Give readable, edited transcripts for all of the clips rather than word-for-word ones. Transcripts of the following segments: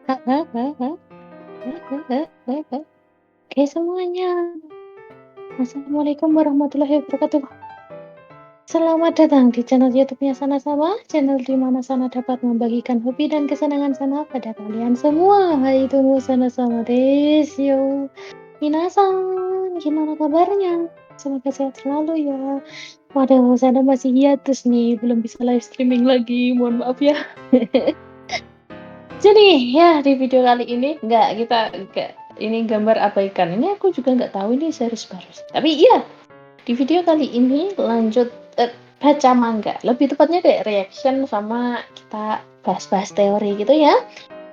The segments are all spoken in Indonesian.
Oke semuanya, assalamualaikum warahmatullahi wabarakatuh. Selamat datang di channel YouTube-nya Sana Sama, channel di mana Sana dapat membagikan hobi dan kesenangan Sana pada kalian semua. Hai tunggu Sana Sama desu. Minasan, gimana kabarnya? Semoga sehat selalu ya. Waduh, Sana masih hiatus nih, belum bisa live streaming lagi. Mohon maaf ya. Jadi ya di video kali ini kita ini gambar abaikan. Ini aku juga nggak tahu ini series baru. Tapi iya, di video kali ini lanjut baca manga. Lebih tepatnya kayak reaction sama kita bahas-bahas teori gitu ya.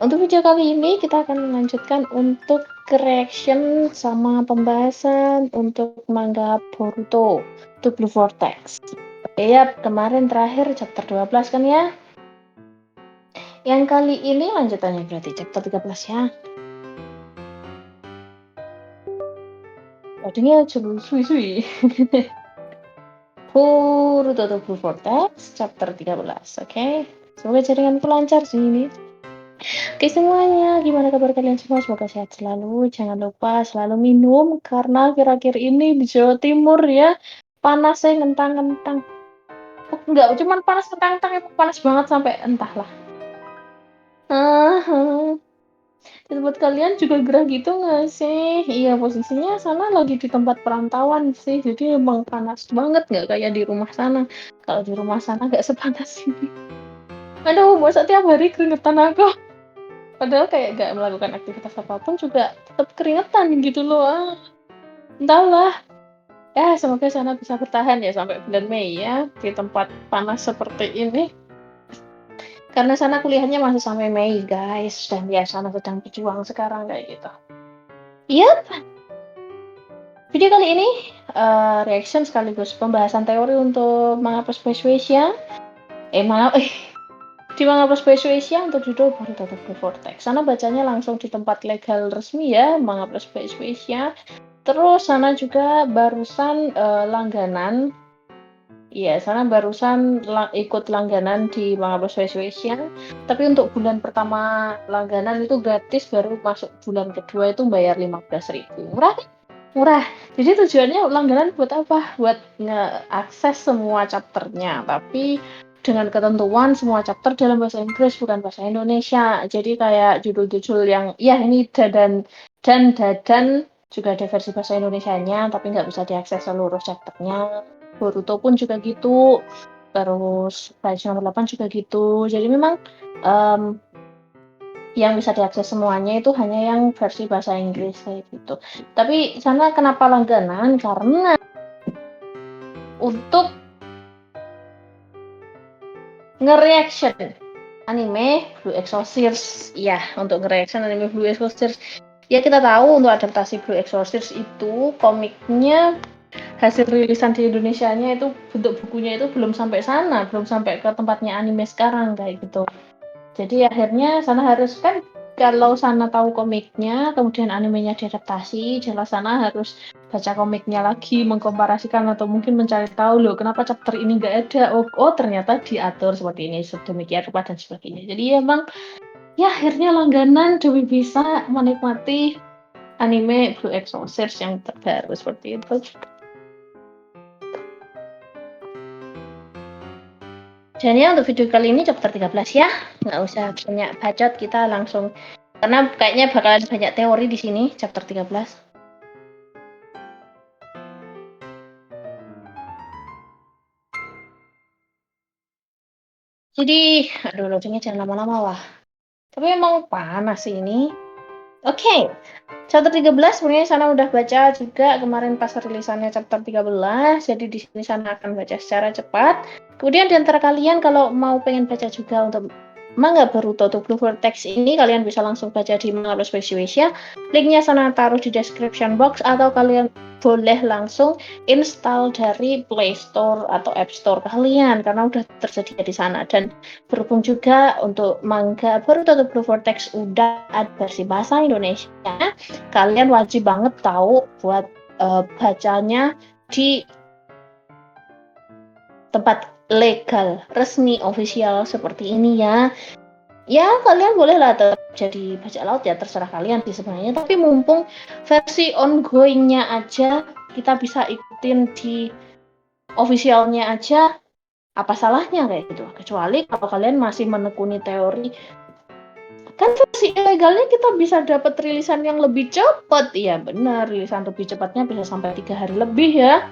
Untuk video kali ini kita akan melanjutkan untuk reaction sama pembahasan untuk manga Boruto The Blue Vortex. Ya, kemarin terakhir chapter 12 kan ya. Yang kali ini lanjutannya berarti chapter 13 ya. Tadinya judul sui-sui. Boruto The Blue Vortex chapter 13. Oke. Semoga jaringanku lancar sih ini. Oke semuanya, gimana kabar kalian semua? Semoga sehat selalu. Jangan lupa selalu minum karena akhir-akhir ini di Jawa Timur ya panasnya ngentang-ngentang. Enggak, cuman panas ngentang-ngentang, panas banget sampai entahlah. Di tempat kalian juga gerah gitu nggak sih? Iya, posisinya sana lagi di tempat perantauan sih, jadi emang panas banget, nggak kayak di rumah sana. Kalau di rumah sana nggak sepanas ini. Aduh, masa tiap hari keringetan aku. Padahal kayak nggak melakukan aktivitas apapun juga tetap keringetan gitu loh. Entahlah. Ya, semoga sana bisa bertahan ya sampai bulan Mei ya, di tempat panas seperti ini. Karena sana kuliahnya masih sampai Mei, guys. Dan ya, sana sedang berjuang sekarang kayak gitu. Yap, video kali ini reaction sekaligus pembahasan teori untuk manga plus Asia. Di manga plus Asia untuk judul Boruto The Blue Vortex. Sana bacanya langsung di tempat legal resmi ya, manga plus Asia. Terus sana juga barusan langganan. Iya, sana barusan ikut langganan di manga plus Asia. Tapi untuk bulan pertama langganan itu gratis, baru masuk bulan kedua itu bayar 15.000. Murah kan? Murah. Jadi tujuannya langganan buat apa? Buat ngeakses semua chapternya, tapi dengan ketentuan semua chapter dalam bahasa Inggris bukan bahasa Indonesia. Jadi kayak judul-judul yang ya ini dadan juga ada versi bahasa Indonesianya, tapi nggak bisa diakses seluruh chapternya. Boruto pun juga gitu. Terus Bleach nomor 8 juga gitu. Jadi memang yang bisa diakses semuanya itu hanya yang versi bahasa Inggris kayak gitu. Tapi sana kenapa langganan? Karena untuk nge-reaction anime Blue Exorcist. Ya, untuk nge-reaction anime Blue Exorcist. Ya kita tahu untuk adaptasi Blue Exorcist itu komiknya hasil rilisan di Indonesianya itu bentuk bukunya itu belum sampai sana, belum sampai ke tempatnya anime sekarang kayak gitu. Jadi akhirnya sana harus kan kalau sana tahu komiknya, kemudian animenya diadaptasi, jelas sana harus baca komiknya lagi, mengkomparasikan atau mungkin mencari tahu loh kenapa chapter ini nggak ada. Oh ternyata diatur seperti ini, sedemikian rupa dan sebagainya. Jadi emang ya akhirnya langganan demi bisa menikmati anime Blue Exorcist yang terbaru seperti itu. Dan ya untuk video kali ini chapter 13 ya, nggak usah banyak bacot, kita langsung karena kayaknya bakalan banyak teori di sini chapter 13. Jadi, aduh loadingnya jangan lama-lama lah. Tapi emang panas sih ini. Oke, chapter 13 sebenarnya sana udah baca juga kemarin pas rilisannya chapter 13. Jadi di sini sana akan baca secara cepat. Kemudian di antara kalian kalau mau pengen baca juga untuk manga Boruto The Blue Vortex ini, kalian bisa langsung baca di Manga Plus Asia. Linknya sana taruh di description box, atau kalian boleh langsung install dari Play Store atau App Store kalian karena udah tersedia di sana. Dan berhubung juga untuk manga Boruto The Blue Vortex udah ada versi bahasa Indonesia, kalian wajib banget tahu buat bacanya di tempat legal resmi official seperti ini ya. Ya, kalian bolehlah tetap jadi bajak laut ya, terserah kalian sih sebenarnya. Tapi mumpung versi ongoing-nya aja kita bisa ikutin di official-nya aja, apa salahnya kayak gitu. Kecuali kalau kalian masih menekuni teori, kan versi ilegalnya kita bisa dapat rilisan yang lebih cepat. Iya benar, rilisan lebih cepatnya bisa sampai 3 hari lebih ya.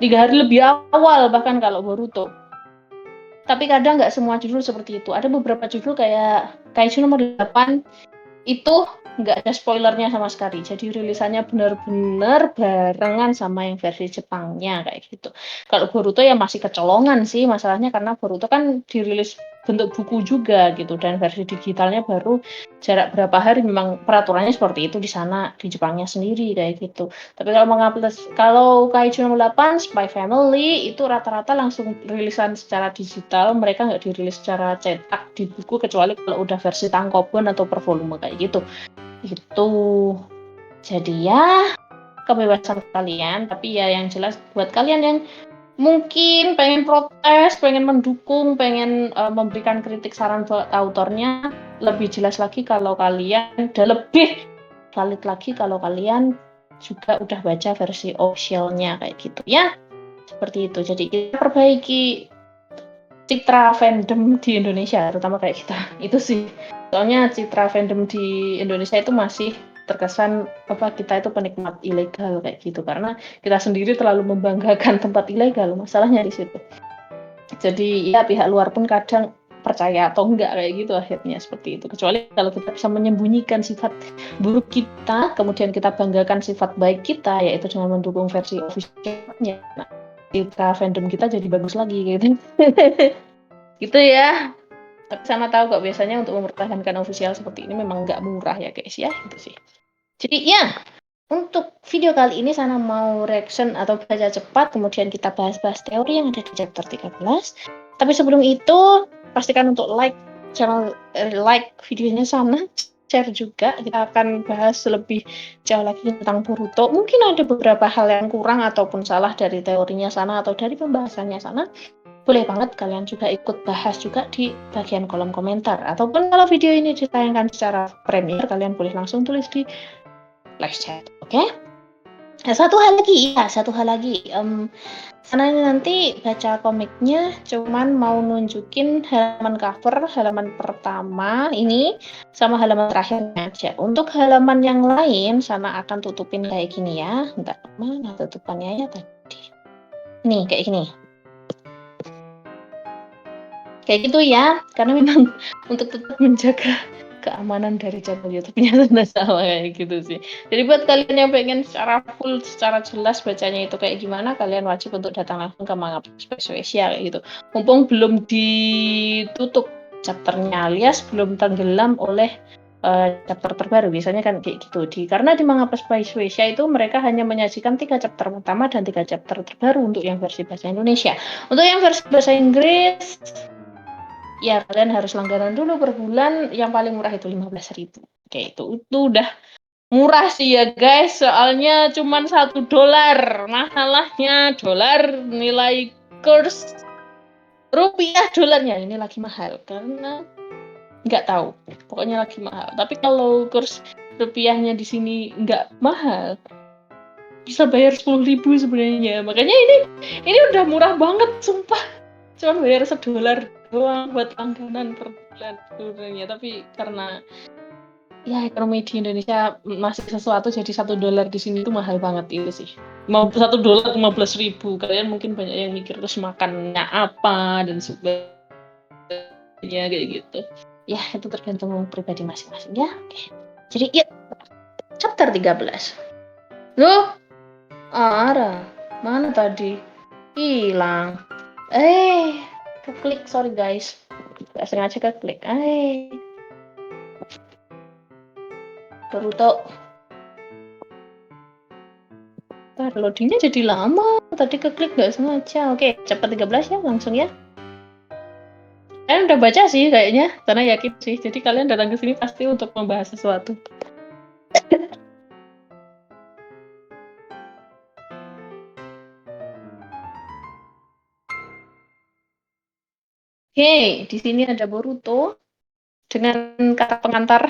3 hari lebih awal bahkan kalau Boruto. Tapi kadang nggak semua judul seperti itu. Ada beberapa judul kayak Kaiju nomor 8 itu nggak ada spoilernya sama sekali. Jadi rilisannya benar-benar barengan sama yang versi Jepangnya kayak gitu. Kalau Boruto ya masih kecolongan sih masalahnya karena Boruto kan dirilis bentuk buku juga gitu dan versi digitalnya baru jarak berapa hari memang peraturannya seperti itu di sana di Jepangnya sendiri kayak gitu. Tapi kalau kalau Kaiju nomor 8 Spy Family itu rata-rata langsung rilisan secara digital, mereka nggak dirilis secara cetak di buku kecuali kalau udah versi tankobon atau per volume kayak gitu. Itu jadi ya kebebasan kalian, tapi ya yang jelas buat kalian yang mungkin pengen protes, pengen mendukung, pengen memberikan kritik saran buat autornya, lebih jelas lagi kalau kalian dan lebih valid lagi kalau kalian juga udah baca versi officialnya kayak gitu ya. Seperti itu. Jadi kita perbaiki citra fandom di Indonesia, terutama kayak kita. Itu sih. Soalnya citra fandom di Indonesia itu masih terkesan apa kita itu penikmat ilegal kayak gitu karena kita sendiri terlalu membanggakan tempat ilegal, masalahnya di situ. Jadi ya pihak luar pun kadang percaya atau enggak kayak gitu akhirnya seperti itu. Kecuali kalau kita bisa menyembunyikan sifat buruk kita, kemudian kita banggakan sifat baik kita, yaitu dengan mendukung versi officialnya. Nah, citra fandom kita jadi bagus lagi gitu. Gitu ya. Tapi sama tahu kok biasanya untuk mempertahankan official seperti ini memang nggak murah ya guys ya, gitu sih. Jadi ya, untuk video kali ini Sana mau reaction atau baca cepat, kemudian kita bahas-bahas teori yang ada di chapter 13. Tapi sebelum itu, pastikan untuk like channel, like videonya Sana, share juga. Kita akan bahas lebih jauh lagi tentang Boruto. Mungkin ada beberapa hal yang kurang ataupun salah dari teorinya Sana atau dari pembahasannya Sana. Boleh banget kalian juga ikut bahas juga di bagian kolom komentar. Ataupun kalau video ini ditayangkan secara premier, kalian boleh langsung tulis di live chat, oke? Nah, satu hal lagi. Sana nanti baca komiknya cuman mau nunjukin halaman cover, halaman pertama ini, sama halaman terakhirnya aja. Untuk halaman yang lain, Sana akan tutupin kayak gini ya. Bentar, mana tutupannya ya tadi? Nih, kayak gini. Kayak gitu ya, karena memang untuk tetap menjaga keamanan dari channel YouTube-nya Sana sama kayak gitu sih. Jadi buat kalian yang pengen secara full, secara jelas bacanya itu kayak gimana, kalian wajib untuk datang langsung ke Manga Spesiasia kayak gitu. Mumpung belum ditutup chapternya alias belum tenggelam oleh chapter terbaru. Biasanya kan kayak gitu. Karena di Manga Spesiasia itu mereka hanya menyajikan 3 chapter pertama dan 3 chapter terbaru untuk yang versi bahasa Indonesia. Untuk yang versi bahasa Inggris ya kalian harus langganan dulu per bulan, yang paling murah itu 15.000. Oke, itu udah murah sih ya guys, soalnya cuman $1. Masalahnya dolar nilai kurs rupiah dolarnya ini lagi mahal karena nggak tahu, pokoknya lagi mahal. Tapi kalau kurs rupiahnya di sini nggak mahal, bisa bayar 10.000 sebenarnya. Makanya ini udah murah banget, sumpah. Cuman bayar $1 doang buat langganan per bulan sebenarnya. Tapi karena ya ekonomi di Indonesia masih sesuatu, jadi $1 di sini tuh mahal banget itu sih. Mau $1 15.000, kalian mungkin banyak yang mikir terus makannya apa dan sebagainya kayak gitu. Ya itu tergantung pribadi masing-masing ya. Oke. Jadi ya chapter 13. Loh, Ara, mana tadi? Hilang. Keklik, sorry guys. Gak sengaja keklik. Boruto. Ntar loadingnya jadi lama. Tadi keklik gak sengaja. Oke, cepat 13 ya, langsung ya. Kalian udah baca sih kayaknya, karena yakin sih. Jadi kalian datang ke sini pasti untuk membahas sesuatu. Oke, di sini ada Boruto. dengan kata pengantar,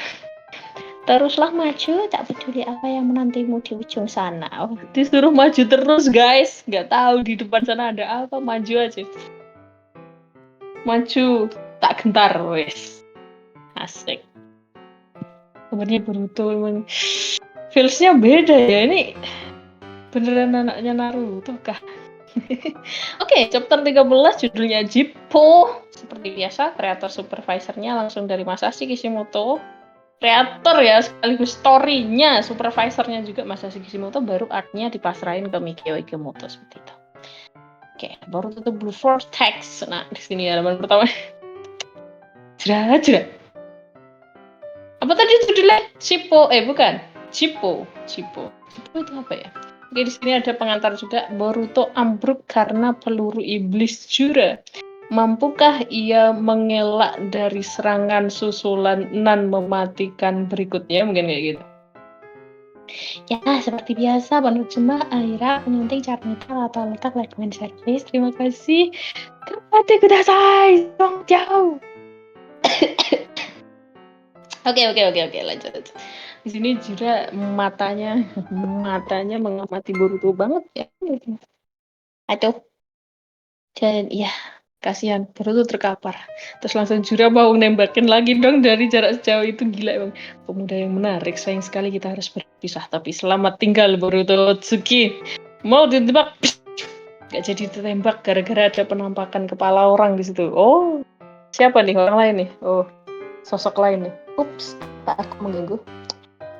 teruslah maju, tak peduli apa yang menantimu di ujung sana. Oh, disuruh maju terus guys, nggak tahu di depan sana ada apa, maju aja. Maju, tak gentar, wes. Asik. Sebenarnya Boruto emang feels-nya beda ya, ini beneran anaknya Naruto kah? Oke, chapter 13 judulnya Jippo. Seperti biasa, kreator supervisornya langsung dari Masashi Kishimoto. Kreator ya, sekaligus story-nya, supervisornya juga Masashi Kishimoto, baru art-nya dipasrahin ke Mikio Ikemoto seperti itu. Oke, baru tutup Blue Vortex. Nah, di sini halaman pertama. Jerat. Apa tadi judulnya? Jippo, bukan. Jippo itu apa ya? Oke, di sini ada pengantar juga. Boruto ambruk karena peluru iblis Jura. Mampukah ia mengelak dari serangan susulan nan mematikan berikutnya? Mungkin kayak gitu. Ya, seperti biasa, penerjemah Aira penyunting Carmita atau letak recommend service. Terima kasih. Kembali kudasai. Dong jauh. Oke, lanjut. Di sini Jura matanya mengamati Boruto banget ya. Aduh. Dan ya, kasihan Boruto terkapar. Terus langsung Jura mau nembakin lagi dong dari jarak sejauh itu, gila emang. Pemuda yang menarik, sayang sekali kita harus berpisah. Tapi selamat tinggal Boruto Tsuki. Mau ditembak, gak jadi ditembak gara-gara ada penampakan kepala orang di situ. Oh, siapa nih orang lain nih? Oh, sosok lain nih. Ups, tak aku mengganggu.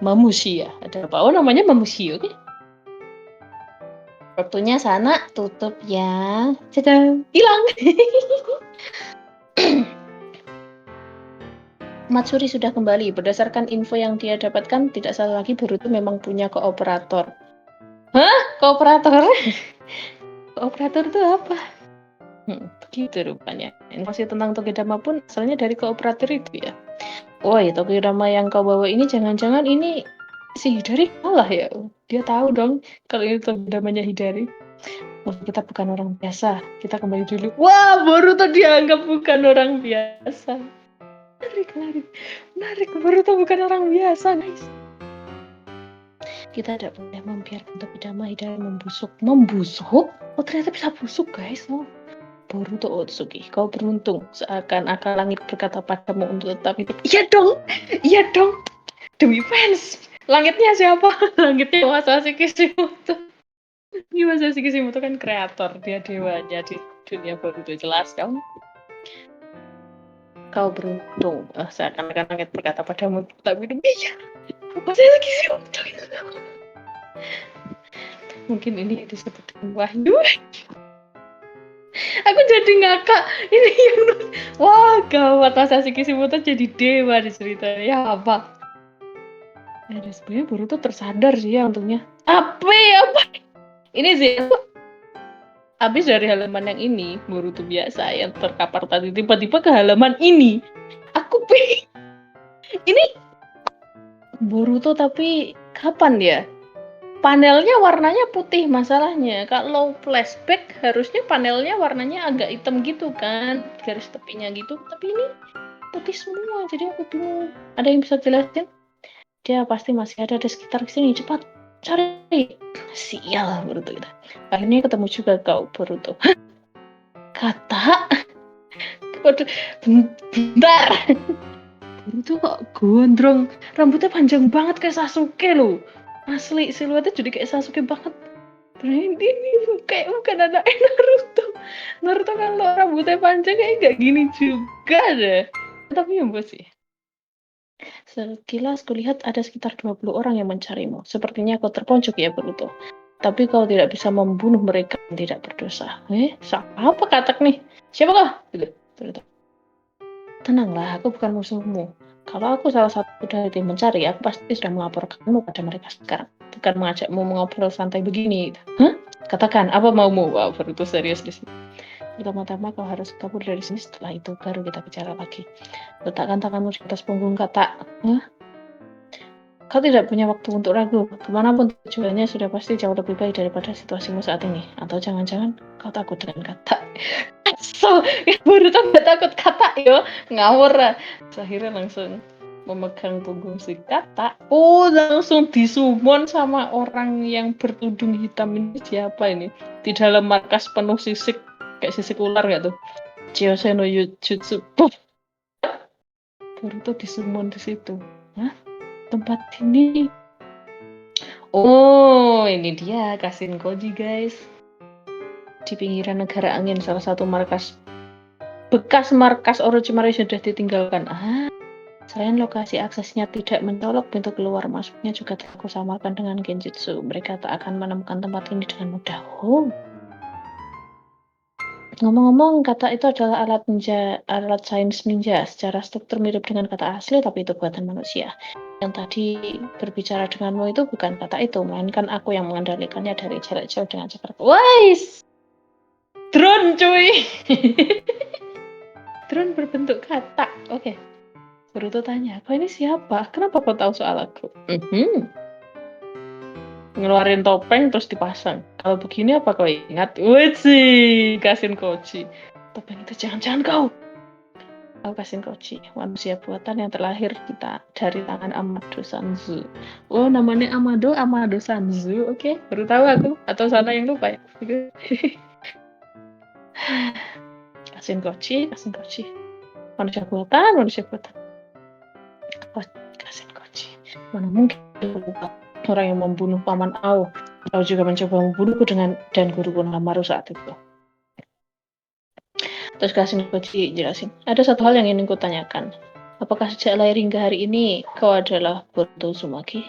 Mamushia, ada apa? Oh, namanya Mamushia, oke. Waktunya sana tutup ya. Caca, hilang. Matsuri sudah kembali. Berdasarkan info yang dia dapatkan, tidak salah lagi Boruto memang punya kooperator. Hah? Kooperator? Kooperator itu apa? Begitu rupanya. Informasi tentang Togedama pun asalnya dari kooperator itu ya. Oh ya, Togedama yang kau bawa ini jangan-jangan ini si Hidari kalah ya? Dia tahu dong kalau ini Togedamanya Hidari. Oh, kita bukan orang biasa. Kita kembali dulu. Wah, Boruto dianggap bukan orang biasa. Menarik. Boruto bukan orang biasa, guys. Kita tidak boleh membiarkan Togedama Hidari membusuk. Oh, ternyata bisa busuk, guys. Oh. Boruto Otsutsuki, kau beruntung. Seakan-akan langit berkata padamu untuk tetap hidup. Iya dong. Demi fans. Langitnya siapa? Langitnya Masashi Kishimoto. Ini Masashi Kishimoto kan kreator, dia dewanya di dunia Boruto, jelas dong. Kau beruntung. Seakan-akan langit berkata padamu untuk tetap hidup. Iya. Masashi Kishimoto. Mungkin ini disebut dengan wahyu. Aku jadi ngakak. Ini yang wah, gawat, Masashi Kishimoto jadi dewa di ceritanya. Ya apa? Sebenarnya Boruto tersadar sih ya untungnya. Apa? Ini sih habis dari halaman yang ini, Boruto biasa yang terkapar tadi tiba-tiba ke halaman ini. Aku pengen ini Boruto tapi kapan ya? Panelnya warnanya putih masalahnya. Kalau flashback harusnya panelnya warnanya agak hitam gitu kan, garis tepinya gitu. Tapi ini putih semua, jadi aku bingung. Ada yang bisa jelasin? Dia pasti masih ada di sekitar sini. Cepat cari. Sial Boruto kita. Akhirnya ketemu juga kau Boruto. Kata. Waduh, bentar. Boruto kok gondrong. Rambutnya panjang banget kayak Sasuke loh. Asli, siluetnya jadi kayak Sasuke banget. Ini kayak bukan anak Naruto. Naruto kalau rambutnya panjang kayak gak gini juga deh. Tapi ya sih. Sekilas kulihat ada sekitar 20 orang yang mencarimu. Sepertinya kau terpojok ya Boruto. Tapi kau tidak bisa membunuh mereka yang tidak berdosa. Siapa katak nih? Siapa kah? Tenanglah, aku bukan musuhmu. Kalau aku salah satu dari tim mencari, aku pasti sudah melaporkanmu pada mereka sekarang. Bukan mengajakmu mengobrol santai begini. Hah? Katakan, apa maumu? Wow, Boruto serius di sini. Pertama-tama kau harus kabur dari sini, setelah itu baru kita bicara lagi. Letakkan tanganmu di atas punggung kata. Hah? Kau tidak punya waktu untuk ragu. Kemanapun tujuannya sudah pasti jauh lebih baik daripada situasimu saat ini. Atau jangan-jangan kau takut dengan kata. So, Boruto gak takut kata. Yo, ngawur lah. Terus akhirnya langsung memegang punggung si Kata. Oh, langsung disumon sama orang yang bertudung hitam ini siapa ini? Di dalam markas penuh sisik, kayak sisik ular gak tuh? Chiyose no Jutsu. Puff, Boruto disumon di situ. Hah? Tempat ini. Oh, ini dia Kasin Koji, guys. Di pinggiran negara angin, salah satu bekas markas Orochimaru sudah ditinggalkan. Selain lokasi aksesnya tidak mencolok, pintu keluar masuknya juga telah kusamakan dengan genjutsu. Mereka tak akan menemukan tempat ini dengan mudah. Oh. Ngomong-ngomong, kata itu adalah alat sains ninja. Secara struktur mirip dengan kata asli, tapi itu buatan manusia. Yang tadi berbicara denganmu itu bukan kata itu, melainkan aku yang mengendalikannya dari jarak jauh dengan cepat. Wais! Drone, cuy! Drone berbentuk kata. Oke. Boruto tanya, kau ini siapa? Kenapa kau tahu soal aku? Ngeluarin topeng terus dipasang. Kalau begini apa kau ingat? Wih, Kasin Koji. Topeng itu jangan-jangan kau. Aku Kasin Koji, manusia buatan yang terlahir dari tangan Amado Sanzu. Oh, namanya Amado Sanzu. Oke, baru tahu aku. Atau sana yang lupa ya. Kasin Koji. Manusia buatan. Kasin Koji. Mana mungkin lupa. Orang yang membunuh paman Ao. Ao juga mencoba membunuhku dan guruku Namaru saat itu. Terus Kasin Koji jelasin, ada satu hal yang ingin ku tanyakan. Apakah sejak lahir hingga hari ini kau adalah Boruto Uzumaki?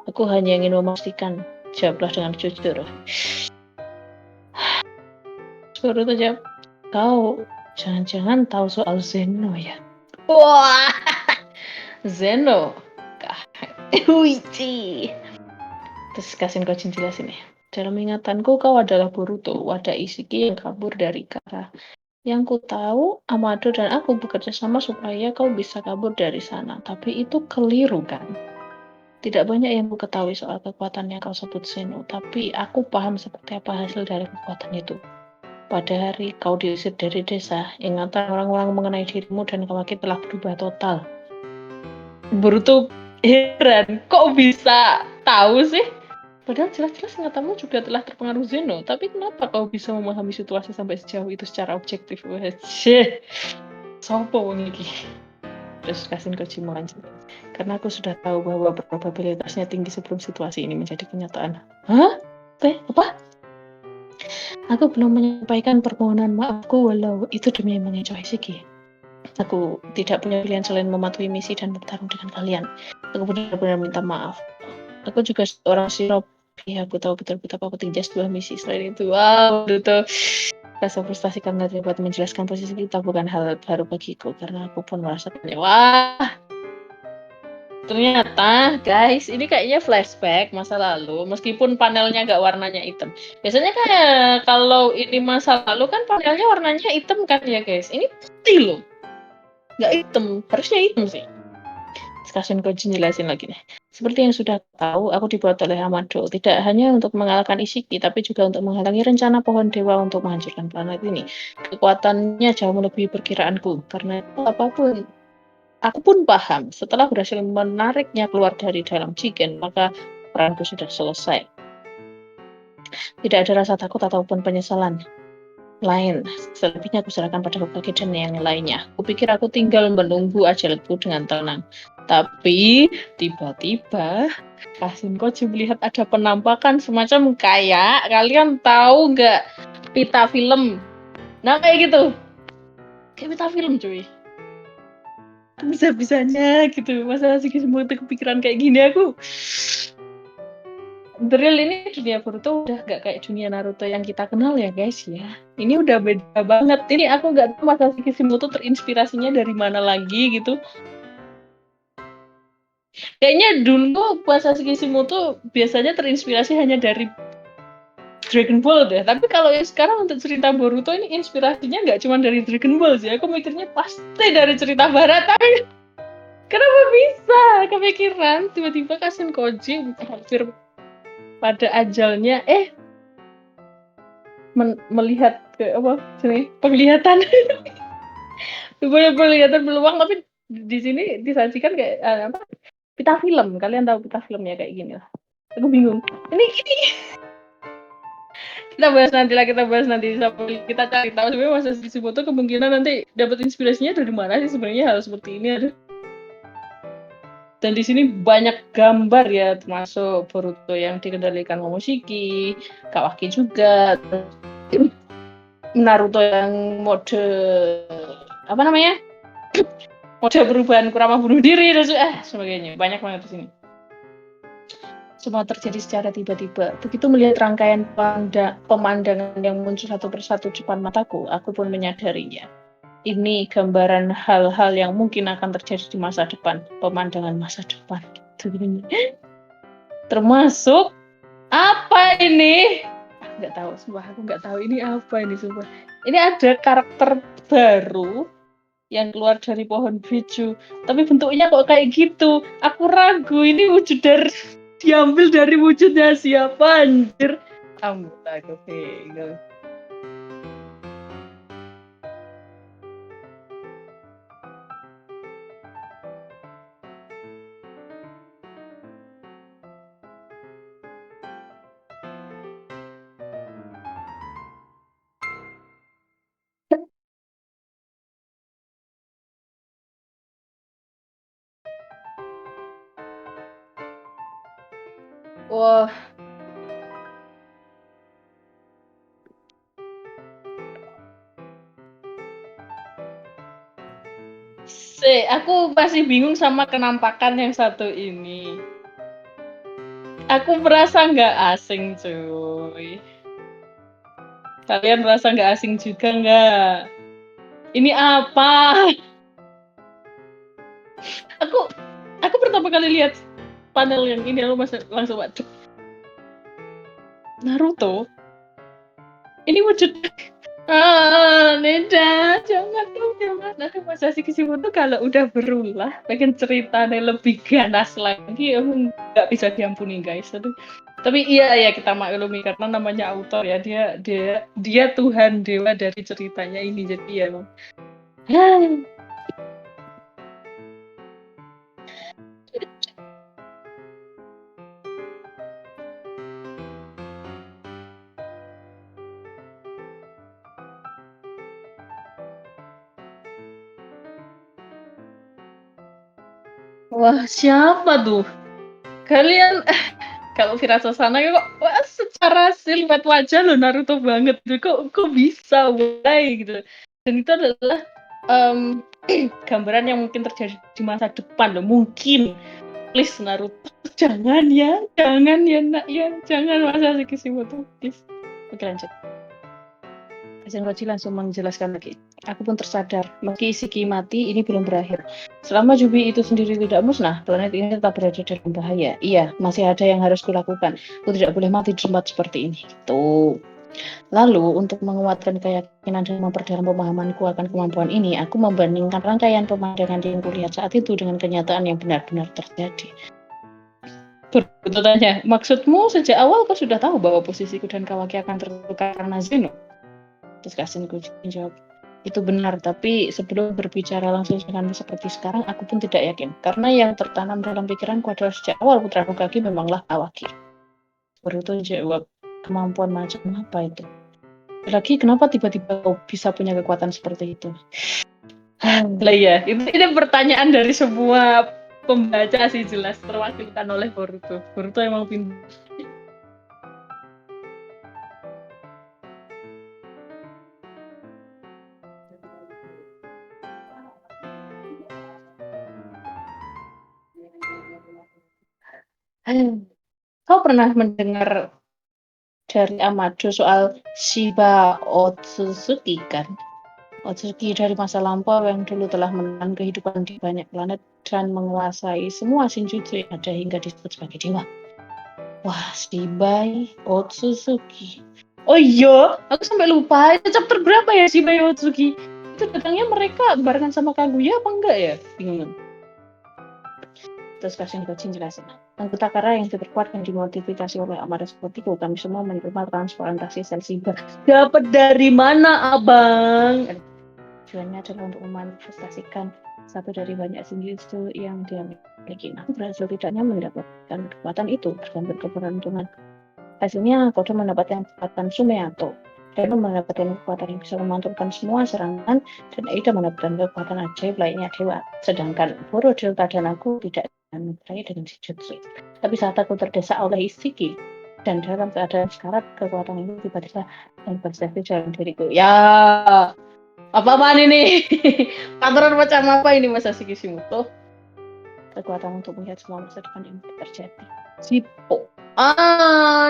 Aku hanya ingin memastikan. Jawablah dengan jujur. Boruto jawab, kau jangan-jangan tahu soal Zeno ya? Wah, Zeno. Uichi. Terus Kasin Koji jelasin ya. Dalam ingatanku kau adalah Boruto, wadah Ishiki yang kabur dari Kara. Yang ku tahu, Amado dan aku bekerja sama supaya kau bisa kabur dari sana. Tapi itu keliru kan? Tidak banyak yang ku ketahui soal kekuatan yang kau sebut Zeno, tapi aku paham seperti apa hasil dari kekuatan itu. Pada hari kau diusir dari desa, ingatan orang-orang mengenai dirimu dan Kawaki telah berubah total. Boruto heran, kok bisa tahu sih? Padahal jelas-jelas ingatamu juga telah terpengaruh Zeno, tapi kenapa kau bisa memahami situasi sampai sejauh itu secara objektif? Sopo wong iki? Terus Kasin Koji melanjut. Karena aku sudah tahu bahwa probabilitasnya tinggi sebelum situasi ini menjadi kenyataan. Hah? Apa? Aku belum menyampaikan permohonan maafku walau itu demi mengecoh Ishiki. Aku tidak punya pilihan selain mematuhi misi dan bertarung dengan kalian. Aku benar-benar minta maaf. Aku juga seorang shinobi. Aku tahu betul betapa pentingnya sebuah misi. Selain itu, wow, itu rasa frustasi karena dapat menjelaskan posisi kita bukan hal baru bagiku. Karena aku pun merasakannya. Wah, ternyata guys, ini kayaknya flashback masa lalu. Meskipun panelnya nggak warnanya hitam. Biasanya kayak kalau ini masa lalu kan panelnya warnanya hitam kan ya guys. Ini putih loh. Nggak hitam, harusnya hitam sih. Kasin Koji jelasin lagi nih. Seperti yang sudah tahu, aku dibuat oleh Amado. Tidak hanya untuk mengalahkan Ishiki, tapi juga untuk menghalangi rencana pohon dewa untuk menghancurkan planet ini. Kekuatannya jauh melebihi perkiraanku. Karena itu apapun, aku pun paham. Setelah berhasil menariknya keluar dari dalam Jigen, maka peranku sudah selesai. Tidak ada rasa takut ataupun penyesalan lain. Selebihnya aku serahkan pada Hokage dan yang lainnya. Kupikir aku tinggal menunggu ajalku dengan tenang. Tapi tiba-tiba Kasin Koji melihat ada penampakan semacam kayak kalian tahu nggak pita film? Nah kayak gitu, kayak pita film cuy. Bisa-bisanya gitu. Masa sih semua kepikiran kayak gini aku. The Real ini dunia Boruto udah gak kayak dunia Naruto yang kita kenal ya guys ya. Ini udah beda banget. Ini aku gak tahu Masashi Kishimoto terinspirasinya dari mana lagi gitu. Kayaknya dulu Masashi Kishimoto biasanya terinspirasi hanya dari Dragon Ball deh. Tapi kalau sekarang untuk cerita Boruto ini inspirasinya gak cuma dari Dragon Ball sih. Aku mikirnya pasti dari cerita Barat. Tapi kenapa bisa kepikiran tiba-tiba Kasin Koji hampir pada ajalnya melihat ke apa sini penglihatan Boleh kelihatan peluang, tapi di sini disajikan kayak apa? Pita film. Kalian tahu pita film ya kayak gini lah. Aku bingung. Ini kita bahas nanti lah, kita bahas nanti sampai kita cari tahu sebenarnya Masashi Kishimoto kemungkinan nanti dapat inspirasinya dari mana sih sebenarnya hal seperti ini ada. Dan di sini banyak gambar ya, termasuk Boruto yang dikendalikan Momoshiki, Kawaki juga, Naruto yang mode apa namanya? Mode perubahan Kurama bunuh diri dan sebagainya. Banyak banget di sini. Semua terjadi secara tiba-tiba. Begitu melihat rangkaian pemandangan yang muncul satu persatu depan mataku, aku pun menyadarinya. Ini gambaran hal-hal yang mungkin akan terjadi di masa depan. Pemandangan masa depan. Termasuk apa ini? Nggak tahu, sumpah aku nggak tahu ini apa ini sumpah. Ini ada karakter baru yang keluar dari pohon biju, tapi bentuknya kok kayak gitu. Aku ragu ini wujud dari diambil dari wujudnya siapa anjir. Ampun aku bingung. Wah, aku masih bingung sama kenampakan yang satu ini. Aku merasa nggak asing, cuy. Kalian merasa nggak asing juga nggak? Ini apa? Aku pertama kali lihat panel yang ini langsung waduh. Naruto? Ini wujud Neda, jangan dong, jangan. Nanti Masashi Kishimoto kalau udah berulah, pengen ceritanya lebih ganas lagi, nggak bisa diampuni guys. Tapi iya ya kita maklumi karena namanya autor ya, dia Tuhan dewa dari ceritanya ini, jadi ya. Wah, siapa tuh? Kalian kalau Virasasana kok wah, secara siluet wajah lo Naruto banget. Kok bisa why gitu. Dan itu adalah gambaran yang mungkin terjadi di masa depan loh. Mungkin please Naruto jangan ya nak ya, jangan Masashi Kishimoto please. Oke lanjut. Zenroji langsung menjelaskan lagi. Aku pun tersadar, meski Shiki mati, ini belum berakhir. Selama Jubi itu sendiri tidak musnah, planet ini tetap berada dalam bahaya. Iya, masih ada yang harus kulakukan. Aku tidak boleh mati di tempat seperti ini. Tuh. Lalu, untuk menguatkan keyakinan dan memperdalam pemahamanku akan kemampuan ini, aku membandingkan rangkaian pemandangan yang kulihat saat itu dengan kenyataan yang benar-benar terjadi. Bertanya, maksudmu sejak awal kau sudah tahu bahwa posisiku dan Kawaki akan tertukar karena Zeno? Terus Kasinku jawab, itu benar, tapi sebelum berbicara langsung dengan seperti sekarang, aku pun tidak yakin. Karena yang tertanam dalam pikiranku adalah sejak awal putra Hokage memanglah Kawaki. Boruto jawab, kemampuan macam apa itu? Lagi kenapa tiba-tiba kau bisa punya kekuatan seperti itu? Lah ya, ini pertanyaan dari semua pembaca sih jelas terwakilkan oleh Boruto. Boruto emang pintar. Kau pernah mendengar dari Amado soal Shiba Otsutsuki kan? Otsutsuki dari masa lampau yang dulu telah menelan kehidupan di banyak planet dan menguasai semua shinjutsu yang ada hingga disebut sebagai dewa. Wah, Shiba Otsutsuki. Oh iya, aku sampai lupa. Itu chapter berapa ya Shiba Otsutsuki? Itu datangnya mereka barengan sama Kaguya apa enggak ya? Bingung. Terus kasih coaching jelasin. Anggota Kara yang diperkuat dan dimodifikasi oleh Amada seperti itu, kami semua menerima transplantasi sel Shiba. Dapat dari mana, abang? Tujuannya adalah untuk memanifestasikan satu dari banyak senjutsu yang dia miliki. Nah, berhasil tidaknya mendapatkan kekuatan itu bergantung keberuntungan. Hasilnya, Kodo mendapatkan kekuatan Sumeato. Reno mendapatkan kekuatan yang bisa memantulkan semua serangan, dan Aida mendapatkan kekuatan ajaib lainnya dewa. Sedangkan Borodil dan aku tidak menyertai dengan Shijutsu. Tapi saat aku terdesak oleh Isiki, dan dalam keadaan sekarat, kekuatan ini tiba-tiba bersepi dalam diriku. Ya, apa-apaan ini? Pameran macam apa ini Masashi Kishimoto? Kekuatan untuk melihat semua masa depan yang terjadi. Jippo.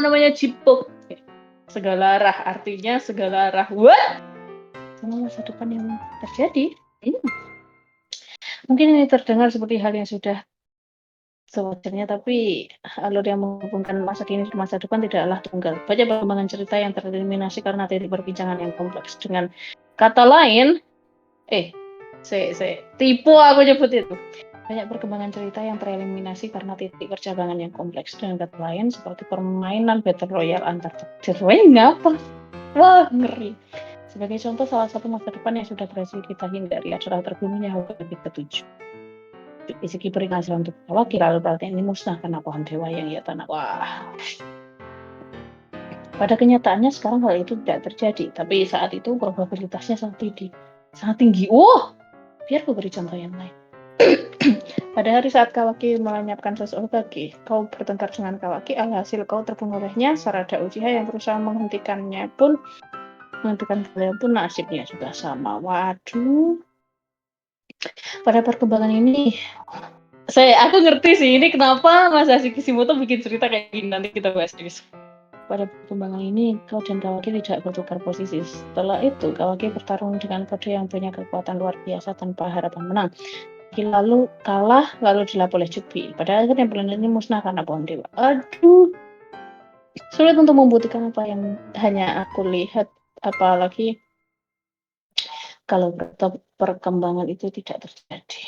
Namanya Jippo. Segala arah, artinya segala arah. What? Semua masa depan yang terjadi. Mungkin ini terdengar seperti hal yang sudah sewajarnya, tapi alur yang menghubungkan masa kini dan masa depan tidaklah tunggal. Banyak perkembangan cerita yang tereliminasi karena titik perbincangan yang kompleks. Dengan kata lain, tipu aku nyebut itu. Banyak perkembangan cerita yang tereliminasi karena titik percabangan yang kompleks. Dengan kata lain, seperti permainan Battle Royale antar takdir. Ngapa? Wah, ngeri. Sebagai contoh, salah satu masa depan yang sudah berhasil kita hindari adalah terbunuhnya Hokage ke-7. Isiki beri nasihat untuk Kawaki, lalu berarti ini musnah karena pohon dewa yang ia tanam. Wah. Pada kenyataannya sekarang hal itu tidak terjadi, tapi saat itu probabilitasnya sangat tinggi. Biar aku beri contoh yang lain. Pada hari saat Kawaki melenyapkan sosok Hokage, kau bertengkar dengan Kawaki, alhasil kau terbunuh olehnya. Sarada Uchiha yang berusaha menghentikan kalian pun nasibnya juga sama. Waduh. Pada perkembangan ini, aku ngerti sih ini kenapa Masashi Kishimoto bikin cerita kayak gini, nanti kita bahas guys. Pada perkembangan ini, kau dan Kawaki tidak bertukar posisi. Setelah itu, Kawaki bertarung dengan Kodo yang punya kekuatan luar biasa tanpa harapan menang. Lalu kalah, lalu dilap oleh Jubi. Pada akhirnya planet ini musnah karena pohon dewa. Aduh, sulit untuk membuktikan apa yang hanya aku lihat, apalagi kalau perkembangan itu tidak terjadi.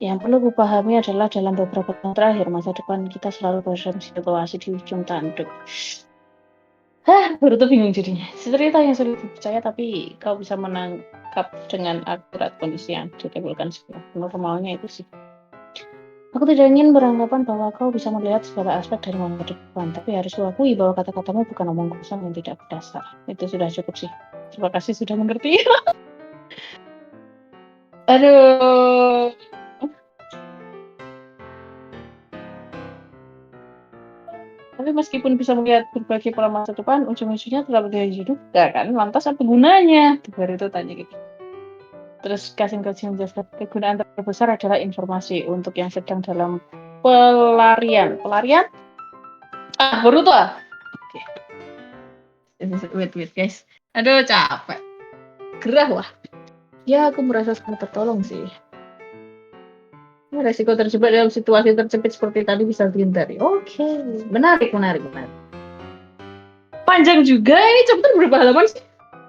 Yang perlu kupahami adalah dalam beberapa tahun terakhir, masa depan kita selalu berada situasi di ujung tanduk. Boruto bingung jadinya. Cerita yang sulit dipercaya, tapi kau bisa menangkap dengan akurat kondisi yang ditimbulkan sebuah normalnya itu sih. Aku tidak ingin beranggapan bahwa kau bisa melihat segala aspek dari masa depan, tapi harus kuakui bahwa kata-katamu bukan omong kosong yang tidak berdasar. Itu sudah cukup sih. Terima kasih sudah mengerti. Aduh. Tapi meskipun bisa melihat berbagai pola masa depan, ujung-ujungnya tetap terjadi juga kan? Lantas apa gunanya? Baru itu tanya gitu. Terus Kasin menjelaskan kegunaan terbesar adalah informasi untuk yang sedang dalam pelarian. Pelarian? Baru tuh. Oke. Wait guys. Aduh capek. Gerah wah. Ya aku merasa sangat tertolong sih. Resiko terjebak dalam situasi terjepit seperti tadi bisa dihindari. Oke. Menarik. Panjang juga ini, cepetan berapa halaman sih?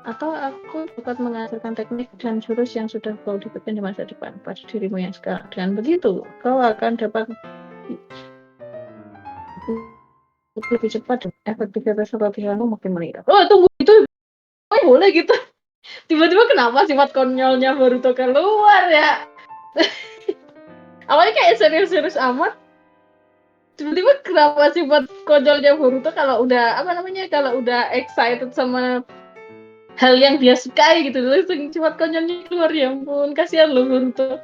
Atau aku dapat menghasilkan teknik dan jurus yang sudah kau dapatkan di masa depan pada dirimu yang sekarang. Dengan begitu, kau akan dapat lebih cepat dan efektivitas latihanmu makin meningkat. Tunggu, itu boleh gitu. Tiba-tiba kenapa sifat konyolnya Boruto keluar ya? Awalnya kayak serius-serius amat. Tiba-tiba kenapa sifat konyolnya Boruto kalau udah excited sama hal yang dia sukai gitu, langsung sifat konyolnya keluar. Ya ampun, kasihan loh Boruto.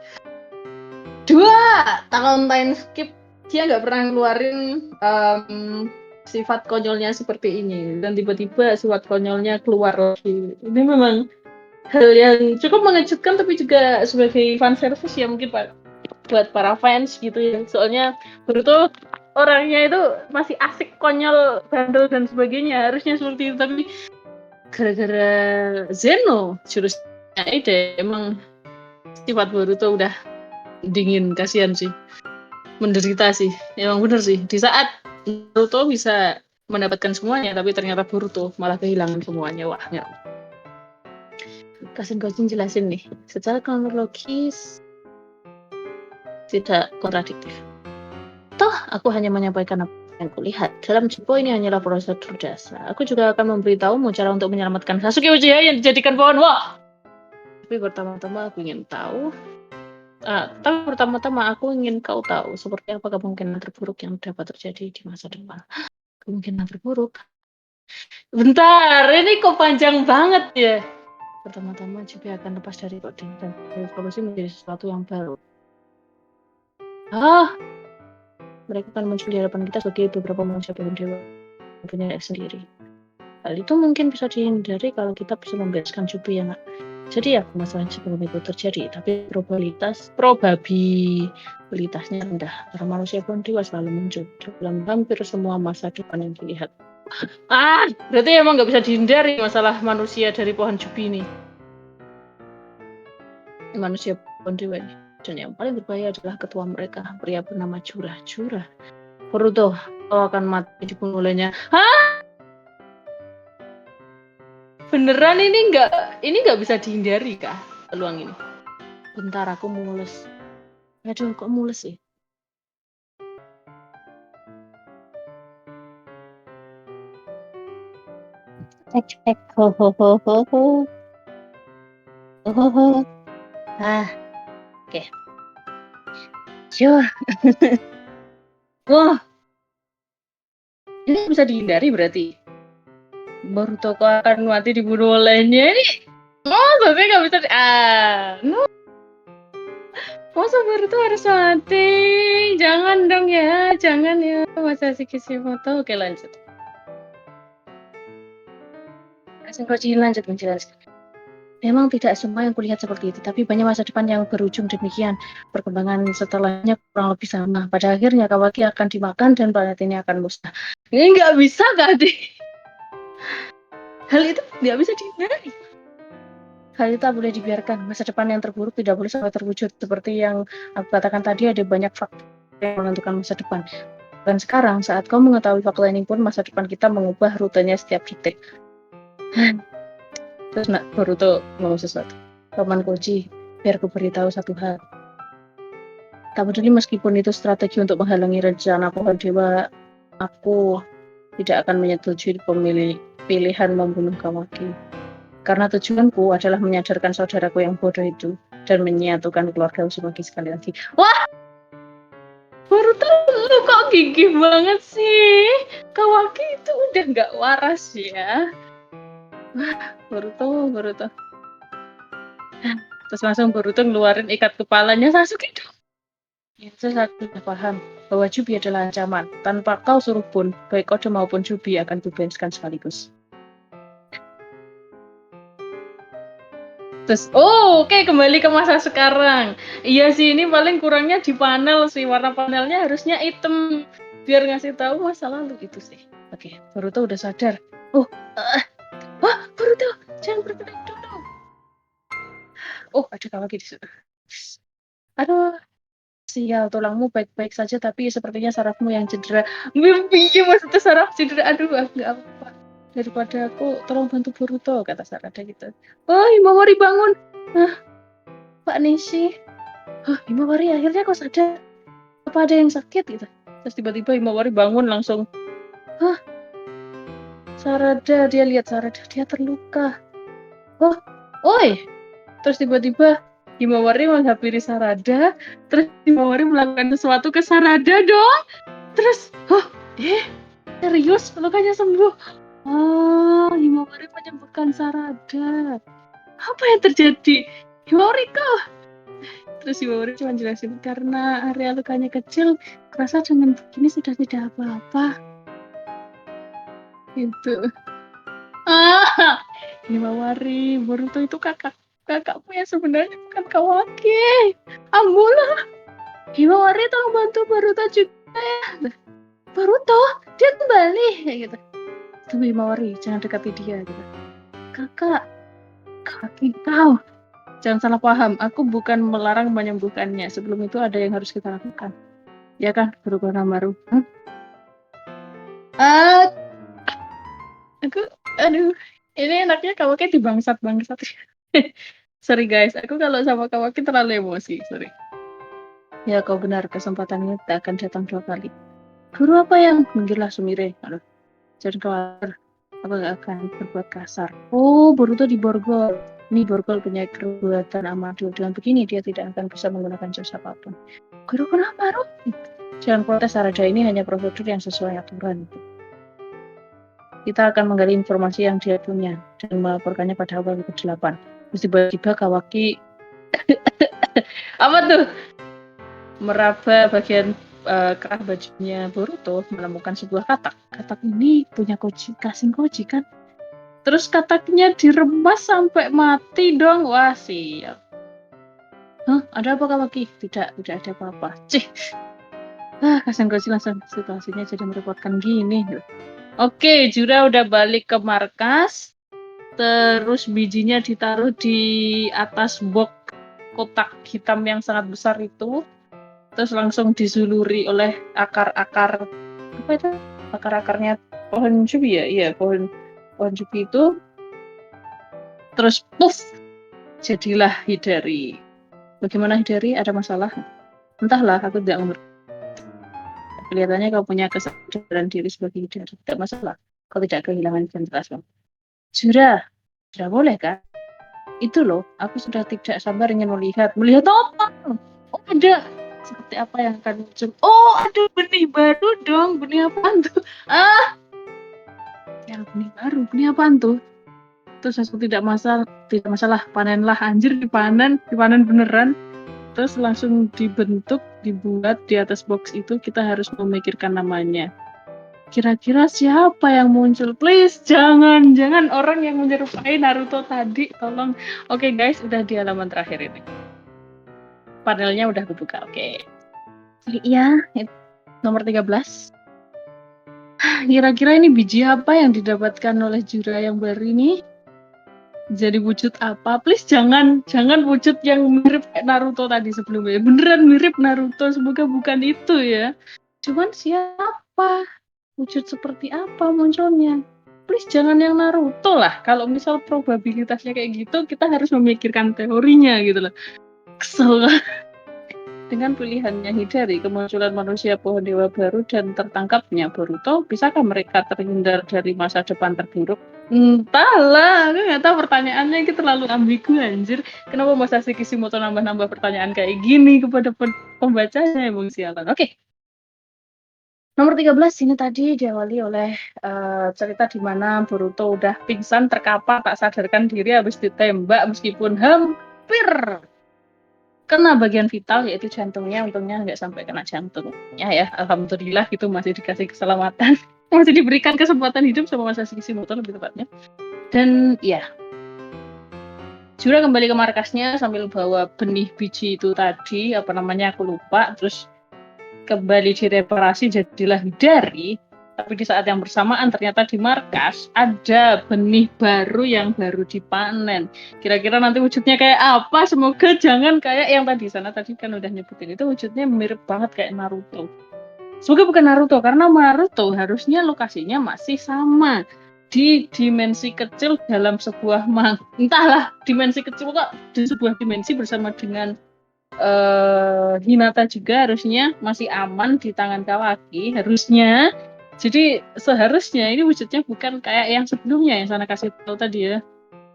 2 tahun time skip dia nggak pernah ngeluarin sifat konyolnya seperti ini, dan tiba-tiba sifat konyolnya keluar lagi. Ini memang hal yang cukup mengejutkan, tapi juga sebagai fan service ya mungkin buat para fans gitu ya. Soalnya Boruto orangnya itu masih asik, konyol, bandel dan sebagainya, harusnya seperti itu, tapi gara-gara Zeno jurusnya Ide, emang sifat Boruto udah dingin. Kasihan sih, menderita sih, emang bener sih. Di saat Naruto bisa mendapatkan semuanya, tapi ternyata Boruto malah kehilangan semuanya. Wah, ya. Kasin jelasin nih, secara kronologis tidak kontradiktif. Toh, aku hanya menyampaikan apa yang kulihat. Dalam Jippo ini hanyalah prosedur dasar. Aku juga akan memberitahumu cara untuk menyelamatkan Sasuke Uchiha yang dijadikan pohon. Wah, Tapi pertama-tama aku ingin tahu, tapi pertama-tama aku ingin kau tahu seperti apa kemungkinan terburuk yang dapat terjadi di masa depan. Kemungkinan terburuk. Bentar, ini kok panjang banget ya. Pertama-tama juga akan lepas dari koding dan revolusi menjadi sesuatu yang baru. Mereka akan muncul di hadapan kita sebagai beberapa manusia dewa punya sendiri. Hal itu mungkin bisa dihindari kalau kita bisa membereskan Jupi ya, Nak. Jadi ya masalahnya sebelum itu terjadi, tapi probabilitasnya rendah. Karena manusia pun dewa selalu muncul dalam hampir semua masa depan yang dilihat. Berarti emang nggak bisa dihindari masalah manusia dari pohon Jupi ini. Manusia pohon dewa ini. Dan yang paling berbahaya adalah ketua mereka, pria bernama Jurah. Boruto, kau akan mati dibunuh olehnya. Beneran ini nggak bisa dihindari kah peluang ini? Bentar, aku mules. Aduh, kok mules sih? Cek. Ho. Oke. Sure. Wah. Ini bisa dihindari berarti. Boruto akan mati dibunuh olehnya ini. Tapi nggak bisa no. Masa Boruto harus mati? Jangan dong ya, jangan ya. Masashi Kishimoto. Oke, lanjut. Lanjut menjelaskan. Memang tidak semua yang kulihat seperti itu, tapi banyak masa depan yang berujung demikian. Perkembangan setelahnya kurang lebih sama. Pada akhirnya Kawaki akan dimakan dan planet ini akan musnah. Ini nggak bisa, Kak. Hal itu nggak bisa dihindari. Hal itu tak boleh dibiarkan. Masa depan yang terburuk tidak boleh sampai terwujud. Seperti yang aku katakan tadi, ada banyak faktor yang menentukan masa depan. Dan sekarang, saat kau mengetahui fakta ini pun, masa depan kita mengubah rutenya setiap detik. Terus Boruto ngomong sesuatu. Paman Koji, biar ku beritahu satu hal. Tak peduli meskipun itu strategi untuk menghalangi rencana pohon dewa, aku tidak akan menyetujui pilihan membunuh Kawaki. Karena tujuanku adalah menyadarkan saudaraku yang bodoh itu dan menyatukan keluarga Uzumaki sekali lagi. Wah! Boruto, lu kok gigih banget sih? Kawaki itu udah nggak waras ya. Boruto. Terus langsung Boruto ngeluarin ikat kepalanya Sasuke dong. Itu aku sudah paham bahwa Jubi adalah ancaman. Tanpa kau suruh pun, baik Oda maupun Jubi akan kubebaskan sekaligus. Terus, oke, kembali ke masa sekarang. Iya sih, ini paling kurangnya di panel sih. Warna panelnya harusnya hitam. Biar ngasih tahu masa lalu itu sih. Oke, Boruto udah sadar. Boruto, jangan bergerak dulu. Ada Kawaki di situ. Aduh, sial, tulangmu baik-baik saja, tapi sepertinya sarafmu yang cedera. Iya, maksudnya saraf cedera. Aduh, nggak apa-apa. Daripada aku, tolong bantu Boruto, kata Sarada gitu. Himawari bangun. Pak Nishi. Himawari akhirnya kok sadar. Apa ada yang sakit gitu? Terus tiba-tiba Himawari bangun langsung. Sarada, dia lihat Sarada, dia terluka. Terus tiba-tiba Himawari menghampiri Sarada, terus Himawari melakukan sesuatu ke Sarada dong. Terus, serius lukanya sembuh. Himawari menyembuhkan Sarada. Apa yang terjadi? Himawari kok. Terus Himawari cuma jelasin, karena area lukanya kecil, kerasa dengan begini sudah tidak apa-apa. Gitu. Himawari, Boruto itu kakakmu yang sebenarnya bukan Kawaki. Ambulah. Himawari tolong bantu Boruto juga ya. Boruto, dia kembali gitu. Tunggu Himawari, jangan dekati dia gitu. Kakak, kaki kau. Jangan salah paham, aku bukan melarang menyembuhkannya. Sebelum itu ada yang harus kita lakukan. Ya kan, Guru Konohamaru? Ini enaknya Kawaki di bangsat. Sorry guys, aku kalau sama Kawaki terlalu emosi, sorry. Ya, kau benar, kesempatannya tak akan datang 2 kali. Guru apa yang menggila Sumire? Jangan khawatir, aku gak akan berbuat kasar. Boruto diborgol. Ini Borgol punya perbuatan amado dengan begini dia tidak akan bisa menggunakan jurus apapun. Guru kenapa, Ro? Jangan protes, Sarada, ini hanya prosedur yang sesuai aturan. Kita akan menggali informasi yang dia punya dan melaporkannya pada awal ke-8. Terus tiba-tiba Kawaki apa tuh? Meraba bagian kerah bajunya Boruto, menemukan sebuah katak. Katak ini punya Kashin Koji kan? Terus kataknya diremas sampai mati dong. Wah, siap. Hah, ada apa Kawaki? Tidak ada apa-apa. Cih. Kashin Koji langsung situasinya jadi merepotkan gini. Oke, Jura udah balik ke markas. Terus bijinya ditaruh di atas box kotak hitam yang sangat besar itu. Terus langsung disuluri oleh akar-akar apa itu? Akar-akarnya pohon jubi ya? Iya, pohon jubi itu. Terus puff, jadilah Hidari. Bagaimana Hidari? Ada masalah? Entahlah, aku tidak mengerti. Kelihatannya kau punya kesadaran diri sebagai Hidari. Tidak masalah. Kau tidak kehilangan konsentrasi. Sudah boleh kan? Itu loh, aku sudah tidak sabar ingin melihat. Melihat apa? Oh, ada. Seperti apa yang akan muncul? Oh, ada benih baru dong. Benih apaan tuh? Ya, benih baru. Benih apaan tuh? Terus aku tidak masalah, panenlah, anjir, dipanen beneran. Terus langsung dibuat di atas box itu. Kita harus memikirkan namanya. Kira-kira siapa yang muncul? Please, jangan orang yang menyerupai Naruto tadi, tolong. Oke, guys, udah di halaman terakhir ini. Panelnya udah kebuka, oke. Iya, nomor 13. Kira-kira ini biji apa yang didapatkan oleh Jura yang baru ini? Jadi wujud apa? Please jangan wujud yang mirip kayak Naruto tadi sebelumnya. Beneran mirip Naruto, semoga bukan itu ya. Cuman siapa? Wujud seperti apa munculnya? Please jangan yang Naruto lah. Kalau misal probabilitasnya kayak gitu, kita harus memikirkan teorinya gitu loh. Kesel. Dengan pilihannya Hidari, kemunculan manusia pohon dewa baru dan tertangkapnya Boruto, bisakah mereka terhindar dari masa depan terburuk? Entahlah, aku nggak tahu, pertanyaannya itu terlalu ambigu anjir. Kenapa Masashi Kishimoto nambah-nambah pertanyaan kayak gini kepada pembacanya, emang sialan. Oke. Nomor 13 ini tadi diawali oleh cerita di mana Boruto udah pingsan, terkapar, tak sadarkan diri habis ditembak meskipun hampir kena bagian vital yaitu jantungnya. Untungnya nggak sampai kena jantungnya ya, alhamdulillah, gitu masih dikasih keselamatan. Masih diberikan kesempatan hidup sama Masashi Kishimoto lebih tepatnya. Dan ya, Jura kembali ke markasnya sambil bawa benih biji itu tadi, apa namanya aku lupa. Terus kembali direparasi, jadilah Hidari. Tapi di saat yang bersamaan ternyata di markas ada benih baru yang baru dipanen. Kira-kira nanti wujudnya kayak apa? Semoga jangan kayak yang tadi sana. Tadi kan udah nyebutin itu wujudnya mirip banget kayak Naruto. Semoga bukan Naruto, karena Naruto harusnya lokasinya masih sama di dimensi kecil dalam sebuah entahlah, dimensi kecil kok di sebuah dimensi bersama dengan Hinata juga harusnya masih aman di tangan Kawaki harusnya. Jadi seharusnya ini wujudnya bukan kayak yang sebelumnya yang sana kasih tahu tadi ya.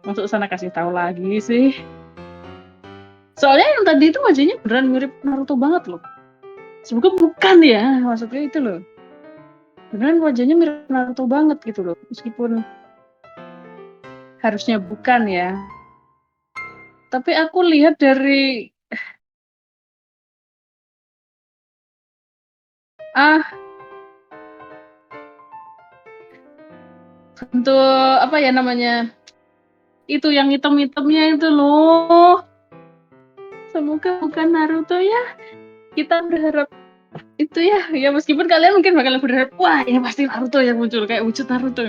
Masuk sana kasih tahu lagi sih. Soalnya yang tadi itu wajahnya beneran mirip Naruto banget loh. Semoga bukan ya, maksudnya itu loh. Beneran wajahnya mirip Naruto banget gitu loh. Meskipun harusnya bukan ya. Tapi aku lihat dari untuk apa ya namanya, itu yang hitam-hitamnya itu loh. Semoga bukan Naruto ya. Kita berharap itu ya. Ya meskipun kalian mungkin bakalan berharap, wah ini pasti Naruto yang muncul kayak wujud Naruto.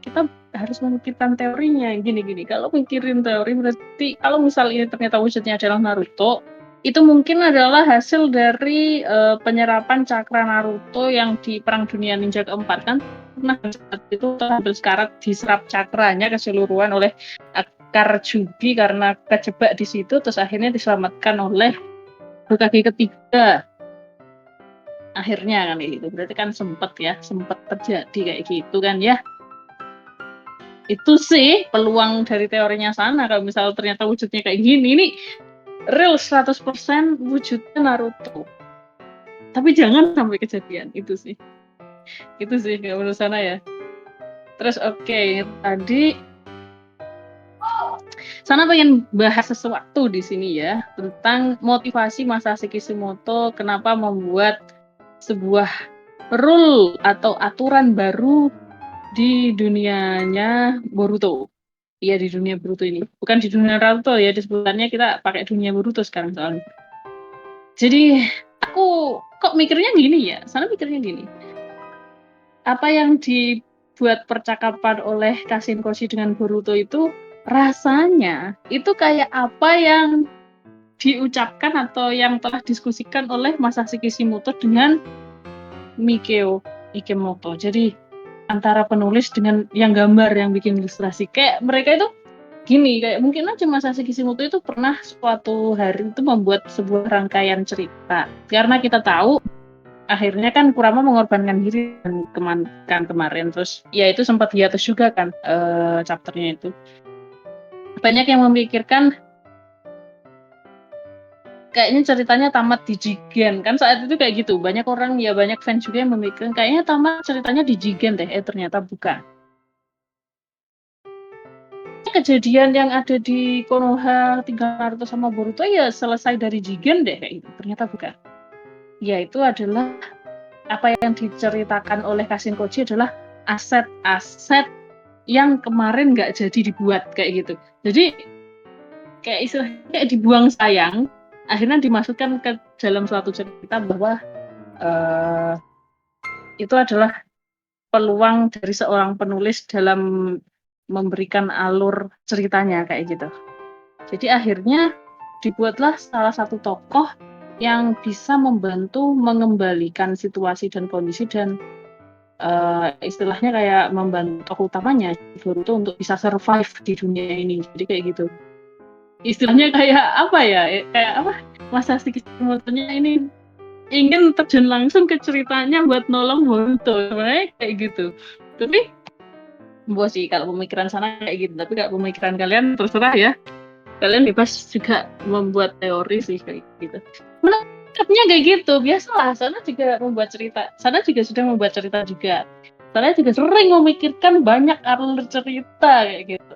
Kita harus memikirkan teorinya gini-gini. Kalau mikirin teori berarti kalau misalnya ternyata wujudnya adalah Naruto, itu mungkin adalah hasil dari penyerapan cakra Naruto yang di Perang Dunia Ninja keempat kan. Nah, saat itu sambil sekarat diserap cakranya keseluruhan oleh akar Jubi karena kejebak di situ, terus akhirnya diselamatkan oleh Hokage ketiga. Akhirnya kan itu berarti kan sempat terjadi kayak gitu kan ya. Itu sih peluang dari teorinya Sana, kalau misal ternyata wujudnya kayak gini, ini real 100% wujudnya Naruto. Tapi jangan sampai kejadian, itu sih. Itu sih kalau menurut Sana ya. Terus tadi Sana pengen bahas sesuatu di sini ya, tentang motivasi Masashi Kishimoto kenapa membuat sebuah rule atau aturan baru di dunianya Boruto. Iya, di dunia Boruto ini. Bukan di dunia Naruto ya, disebutannya kita pakai dunia Boruto sekarang soalnya. Jadi aku kok mikirnya gini ya, Sana mikirnya gini. Apa yang dibuat percakapan oleh Kashin Koshi dengan Boruto itu rasanya itu kayak apa yang diucapkan atau yang telah diskusikan oleh Masashi Kishimoto dengan Mikio Ikemoto. Jadi antara penulis dengan yang gambar, yang bikin ilustrasi. Kayak mereka itu gini, kayak mungkin aja Masashi Kishimoto itu pernah suatu hari itu membuat sebuah rangkaian cerita. Karena kita tahu akhirnya kan Kurama mengorbankan diri kan kemarin, terus ya itu sempat hiatus juga kan chapternya itu. Banyak yang memikirkan kayaknya ceritanya tamat di Jigen, kan saat itu kayak gitu. Banyak orang, ya banyak fans juga yang memikirkan kayaknya tamat ceritanya di Jigen deh, ternyata bukan. Kejadian yang ada di Konoha tinggal Naruto sama Boruto ya selesai dari Jigen deh kayak gitu. Ternyata bukan. Ya itu adalah apa yang diceritakan oleh Kashin Koji adalah aset-aset yang kemarin nggak jadi dibuat kayak gitu. Jadi kayak istilahnya kayak dibuang sayang, akhirnya dimasukkan ke dalam suatu cerita bahwa itu adalah peluang dari seorang penulis dalam memberikan alur ceritanya kayak gitu. Jadi akhirnya dibuatlah salah satu tokoh yang bisa membantu mengembalikan situasi dan kondisi dan istilahnya kayak membantu tokoh utamanya Boruto untuk bisa survive di dunia ini. Jadi kayak gitu. Istilahnya kayak apa ya? Kayak apa? Masashi Kishimoto-nya ini ingin terjun langsung ke ceritanya buat nolong Boruto. Sebenarnya kayak gitu. Tapi buat sih kalau pemikiran Sana kayak gitu. Tapi kalau pemikiran kalian terserah ya. Kalian bebas juga membuat teori sih kayak gitu. Menangkapnya kayak gitu, biasalah. Sana juga membuat cerita. Sana juga sudah membuat cerita juga. Sana juga sering memikirkan banyak alur cerita kayak gitu.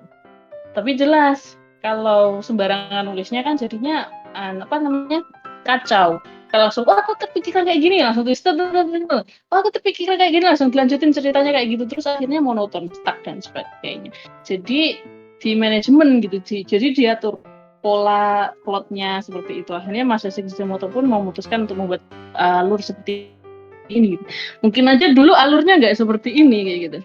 Tapi jelas kalau sembarangan nulisnya kan jadinya apa namanya kacau. Kalau langsung, oh aku terpikirkan kayak gini, langsung tulis, oh aku terpikirkan kayak gini, langsung dilanjutin ceritanya kayak gitu, terus akhirnya monoton, stuck dan sebagainya. Jadi di manajemen gitu, jadi diatur pola plotnya seperti itu. Akhirnya Masashi Kishimoto pun memutuskan untuk membuat alur seperti ini. Mungkin aja dulu alurnya nggak seperti ini kayak gitu.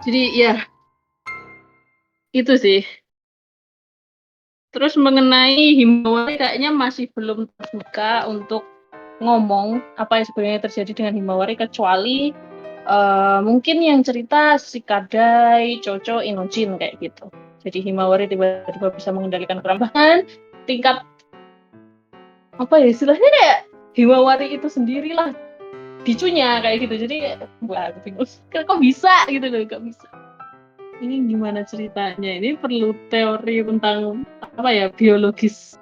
Jadi ya itu sih. Terus mengenai Himawari kayaknya masih belum terbuka untuk ngomong apa yang sebenarnya terjadi dengan Himawari kecuali mungkin yang cerita si Kadai, Chocho, Inojin kayak gitu. Jadi Himawari tiba-tiba bisa mengendalikan kurang bahkan tingkat apa ya istilahnya kayak Himawari itu sendirilah bicunya kayak gitu. Jadi wah aku bingung kok bisa gitu loh, kok bisa. Ini gimana ceritanya? Ini perlu teori tentang apa ya biologis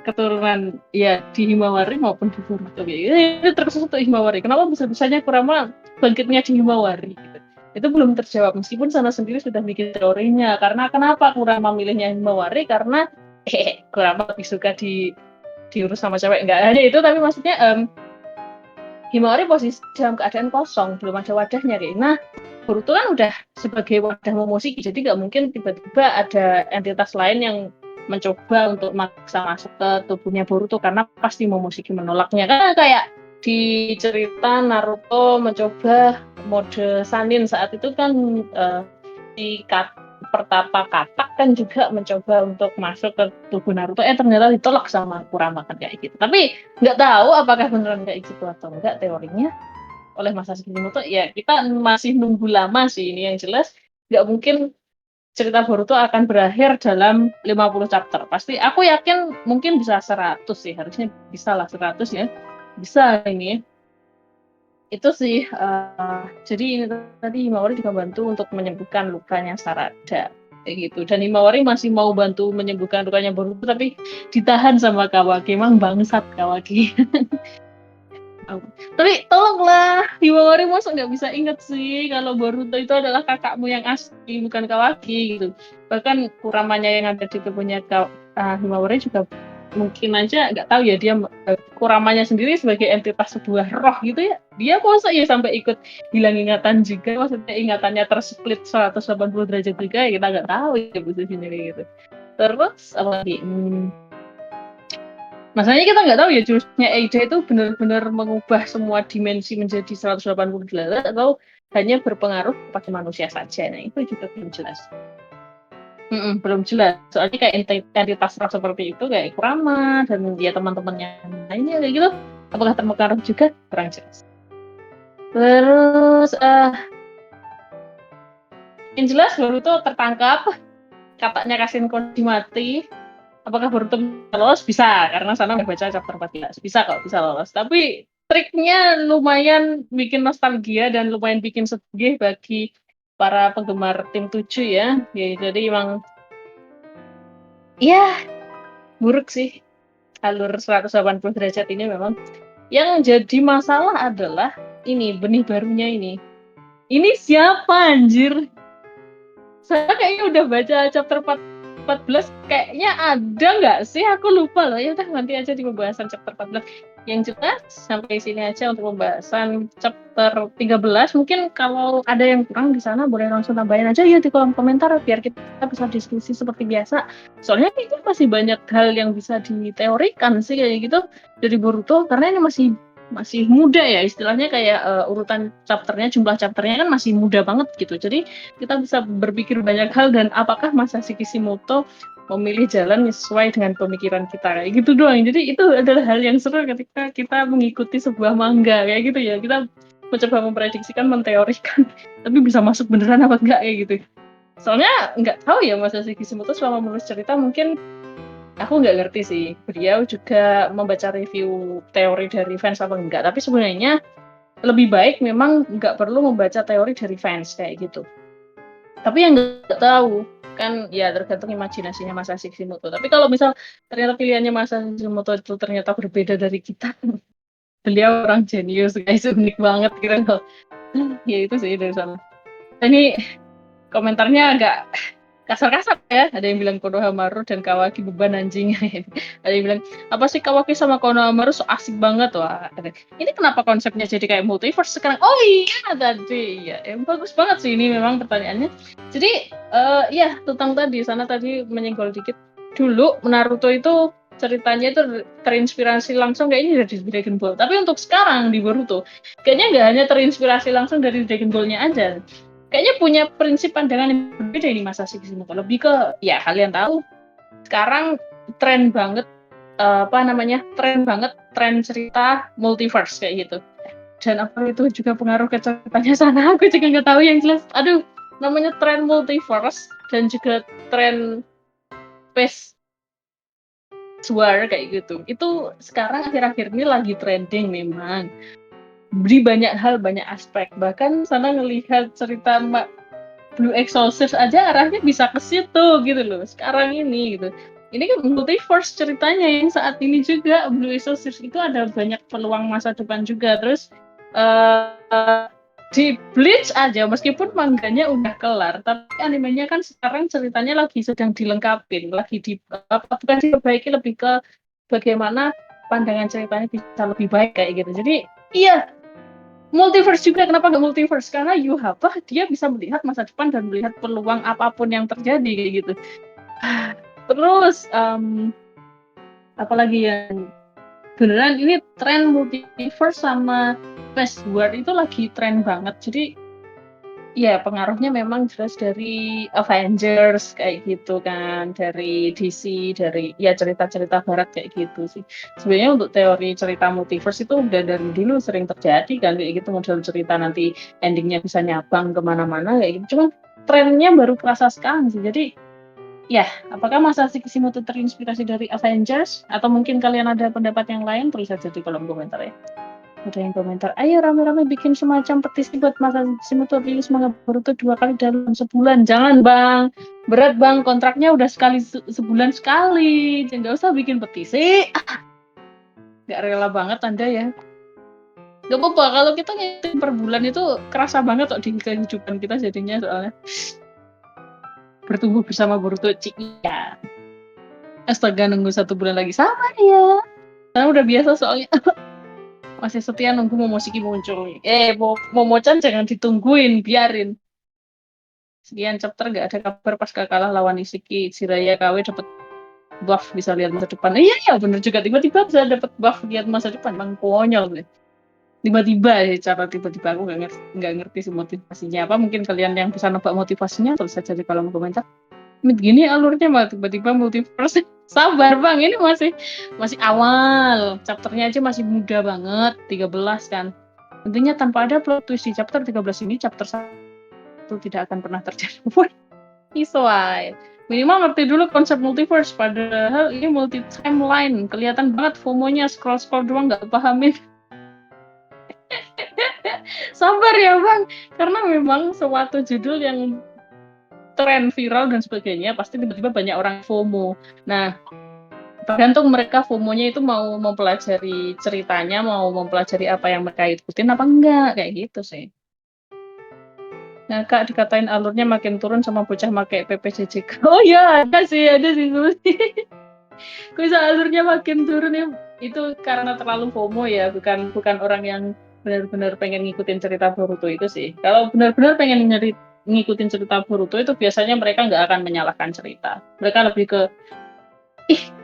keturunan ya di Himawari maupun di Boruto. Ini terkhusus untuk Himawari. Kenapa bisa-bisanya Kurama bangkitnya di Himawari? Gitu. Itu belum terjawab meskipun Sana sendiri sudah bikin teorinya. Karena kenapa Kurama milihnya Himawari? Karena Kurama lebih suka diurus sama cewek. Enggak hanya itu, tapi maksudnya Himawari posisi dalam keadaan kosong, belum ada wadahnya. Nah, Boruto kan udah sebagai wadah Momoshiki, jadi nggak mungkin tiba-tiba ada entitas lain yang mencoba untuk maksa masuk ke tubuhnya Boruto karena pasti Momoshiki menolaknya. Karena kayak di cerita Naruto mencoba mode Sanin saat itu kan di pertapa katak kan juga mencoba untuk masuk ke tubuh Naruto, ternyata ditolak sama Kurama kan kayak gitu. Tapi nggak tahu apakah beneran kayak gitu atau enggak teorinya oleh Masashi Kishimoto. Ya kita masih nunggu lama sih, ini yang jelas nggak mungkin cerita Boruto akan berakhir dalam 50 chapter. Pasti aku yakin mungkin bisa 100 sih, harusnya bisa lah 100 ya. Bisa ini. Itu sih, jadi ini tadi Himawari juga bantu untuk menyembuhkan lukanya Sarada, kayak gitu. Dan Himawari masih mau bantu menyembuhkan lukanya Boruto, tapi ditahan sama Kawaki. Emang bangsat Kawaki. Tapi tolonglah, Himawari masa nggak bisa inget sih kalau Boruto itu adalah kakakmu yang asli, bukan Kawaki gitu. Bahkan Kuramanya yang ada di tubuhnya Himawari juga mungkin aja nggak tahu ya dia Kuramanya sendiri sebagai entitas sebuah roh gitu ya. Dia masa ya sampai ikut hilang ingatan juga, maksudnya ingatannya tersplit 180 derajat juga ya kita nggak tahu ya posisinya kayak gitu. Terus apa lagi? Masalahnya kita nggak tahu ya jurusnya Eida itu benar-benar mengubah semua dimensi menjadi 180 derajat atau hanya berpengaruh pada manusia saja. Nah, itu juga belum jelas. Belum jelas. Soalnya kayak entitas roh seperti itu kayak Kurama dan dia teman-temannya lainnya kayak gitu. Apakah terpengaruh juga? Kurang jelas. Terus yang jelas Boruto tertangkap, katanya Kashin Koji mati. Apakah Boruto bisa lolos? Bisa, karena sana udah baca chapter 14. Bisa kok, bisa lolos. Tapi triknya lumayan bikin nostalgia dan lumayan bikin sedih bagi para penggemar tim 7 ya. Jadi emang, ya buruk sih alur 180 derajat ini memang. Yang jadi masalah adalah ini, benih barunya ini. Ini siapa anjir? Saya kayaknya udah baca chapter 14, kayaknya ada nggak sih? Aku lupa loh. Ya udah nanti aja di pembahasan chapter 14. Yang jelas sampai sini aja untuk pembahasan chapter 13. Mungkin kalau ada yang kurang di sana boleh langsung tambahin aja ya di kolom komentar biar kita bisa diskusi seperti biasa. Soalnya itu masih banyak hal yang bisa diteorikan sih kayak gitu dari Boruto karena ini masih muda ya istilahnya kayak urutan chapternya, jumlah chapternya kan masih muda banget gitu. Jadi kita bisa berpikir banyak hal dan apakah Masashi Kishimoto memilih jalan sesuai dengan pemikiran kita kayak gitu doang. Jadi itu adalah hal yang seru ketika kita mengikuti sebuah manga kayak gitu ya. Kita mencoba memprediksikan, menteorikan, tapi bisa masuk beneran apa enggak kayak gitu. Soalnya nggak tahu ya Masashi Kishimoto selama menulis cerita mungkin aku nggak ngerti sih. Beliau juga membaca review teori dari fans apa enggak. Tapi sebenarnya lebih baik memang nggak perlu membaca teori dari fans kayak gitu. Tapi yang nggak tahu kan ya tergantung imajinasinya Masashi Kishimoto. Tapi kalau misal ternyata pilihannya Masashi Kishimoto itu ternyata berbeda dari kita, beliau orang jenius guys, unik banget kira loh. Ya itu sih dari sana. Ini komentarnya agak kasar-kasar ya. Ada yang bilang Konohamaru dan Kawaki beban anjing. Ada yang bilang apa sih Kawaki sama Konohamaru so asik banget. Wah, ini kenapa konsepnya jadi kayak multiverse sekarang? Oh iya tadi ya, bagus banget sih ini memang pertanyaannya. Jadi ya tentang tadi sana tadi menyenggol dikit dulu Naruto itu ceritanya itu terinspirasi langsung kayaknya dari Dragon Ball. Tapi untuk sekarang di Boruto kayaknya nggak hanya terinspirasi langsung dari Dragon Ball-nya aja, kayaknya punya prinsip pandangan yang berbeda ini Masashi Kishimoto. Lebih ke ya kalian tahu sekarang tren banget tren cerita multiverse kayak gitu. Dan apa itu juga pengaruh ke ceritanya sana aku juga nggak tahu yang jelas. Aduh, namanya tren multiverse dan juga tren space war kayak gitu. Itu sekarang akhir-akhir ini lagi trending memang. Di banyak hal, banyak aspek. Bahkan sana ngelihat cerita Blue Exorcist aja arahnya bisa ke situ gitu loh sekarang ini gitu. Ini kan multiverse ceritanya yang saat ini juga Blue Exorcist itu ada banyak peluang masa depan juga. Terus uh, di Bleach aja meskipun manganya udah kelar tapi animenya kan sekarang ceritanya lagi sedang dilengkapin, lagi bukan diperbaiki, lebih ke bagaimana pandangan ceritanya bisa lebih baik kayak gitu. Jadi iya, multiverse juga. Kenapa nggak multiverse? Karena Yuhaba dia bisa melihat masa depan dan melihat peluang apapun yang terjadi kayak gitu. Terus apalagi yang beneran ini tren multiverse sama Westworld itu lagi tren banget. Jadi ya pengaruhnya memang jelas dari Avengers kayak gitu kan, dari DC, dari ya cerita-cerita barat kayak gitu sih. Sebenarnya untuk teori cerita multiverse itu udah dari dulu sering terjadi kan kayak gitu, model cerita nanti endingnya bisa nyabang kemana-mana kayak gitu. Cuma trennya baru kerasa sekarang sih. Jadi Ya, apakah Masashi Kishimoto terinspirasi dari Avengers? Atau mungkin kalian ada pendapat yang lain? Tulis aja di kolom komentar ya. Ada yang komentar, ayo rame-rame bikin semacam petisi buat Masashi Kishimoto rilis manga Boruto 2 kali dalam sebulan. Jangan bang, berat bang, kontraknya udah sebulan sekali. Jangan, nggak usah bikin petisi. Nggak rela banget Anda ya. Gak apa-apa, kalau kita ngitung per bulan itu kerasa banget kok di kehidupan kita jadinya, soalnya bertumbuh bersama Boruto. Ya. Astaga, nunggu 1 bulan lagi. Sama ya. Karena udah biasa soalnya. Masih setia nunggu Momoshiki muncul. Momo-chan jangan ditungguin, biarin. Sekian chapter gak ada kabar pas kalah lawan Ishiki. Jiraiya KW dapet buff, bisa lihat masa depan. Iya, bener juga. Tiba-tiba bisa dapet buff lihat masa depan. Bang, konyol deh. Tiba-tiba ya, cara tiba-tiba aku nggak ngerti sih motivasinya apa. Mungkin kalian yang bisa nebak motivasinya tulis saja di kolom komentar. Gini alurnya malah tiba-tiba multiverse. Sabar bang, ini masih awal, chapternya aja masih muda banget, 13 kan. Tentunya tanpa ada plot twist di chapter 13 ini, chapter 1 tidak akan pernah terjadi. Isuai. Minimal ngerti dulu konsep multiverse, padahal ini multi timeline. Kelihatan banget FOMO-nya, scroll doang nggak pahamin. Sabar ya bang, karena memang suatu judul yang tren viral dan sebagainya, pasti tiba-tiba banyak orang FOMO. Nah, tergantung mereka FOMO-nya itu mau mempelajari ceritanya, mau mempelajari apa yang mereka ikutin apa enggak, kayak gitu sih. Nah, Kak, dikatain alurnya makin turun sama bocah make PPJJK. Oh iya, ada sih Kok bisa alurnya makin turun ya? Itu karena terlalu FOMO ya, bukan orang yang benar-benar pengen ngikutin cerita Boruto itu sih. Kalau benar-benar pengen ngikutin cerita Boruto itu biasanya mereka nggak akan menyalahkan cerita. Mereka lebih ke,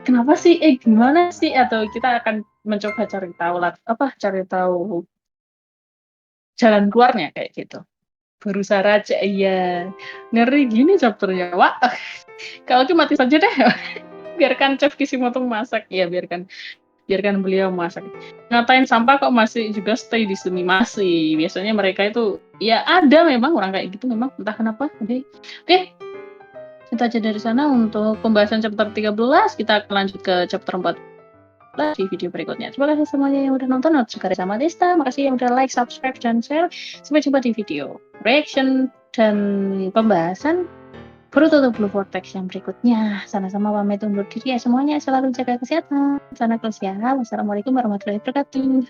kenapa sih? Gimana sih? Atau kita akan mencoba cari tahu jalan keluarnya kayak gitu. Berusaha aja, iya. Ngeri gini chapternya. Wah, kalau itu mati saja deh. Biarkan Chef Kishimoto masak. Ya, biarkan beliau masak. Ngatain sampah kok masih juga stay di sini, masih. Biasanya mereka itu, ya ada memang orang kayak gitu memang, entah kenapa. Oke, kita aja dari sana untuk pembahasan chapter 13. Kita akan lanjut ke chapter 14 di video berikutnya. Terima kasih semuanya yang udah nonton. Juga sama Desta. Makasih yang udah like, subscribe, dan share. Sampai jumpa di video reaction dan pembahasan Boruto The Blue Vortex yang berikutnya. Sama-sama pamit undur diri ya semuanya. Selalu jaga kesehatan. Sana close ya. Wassalamualaikum warahmatullahi wabarakatuh.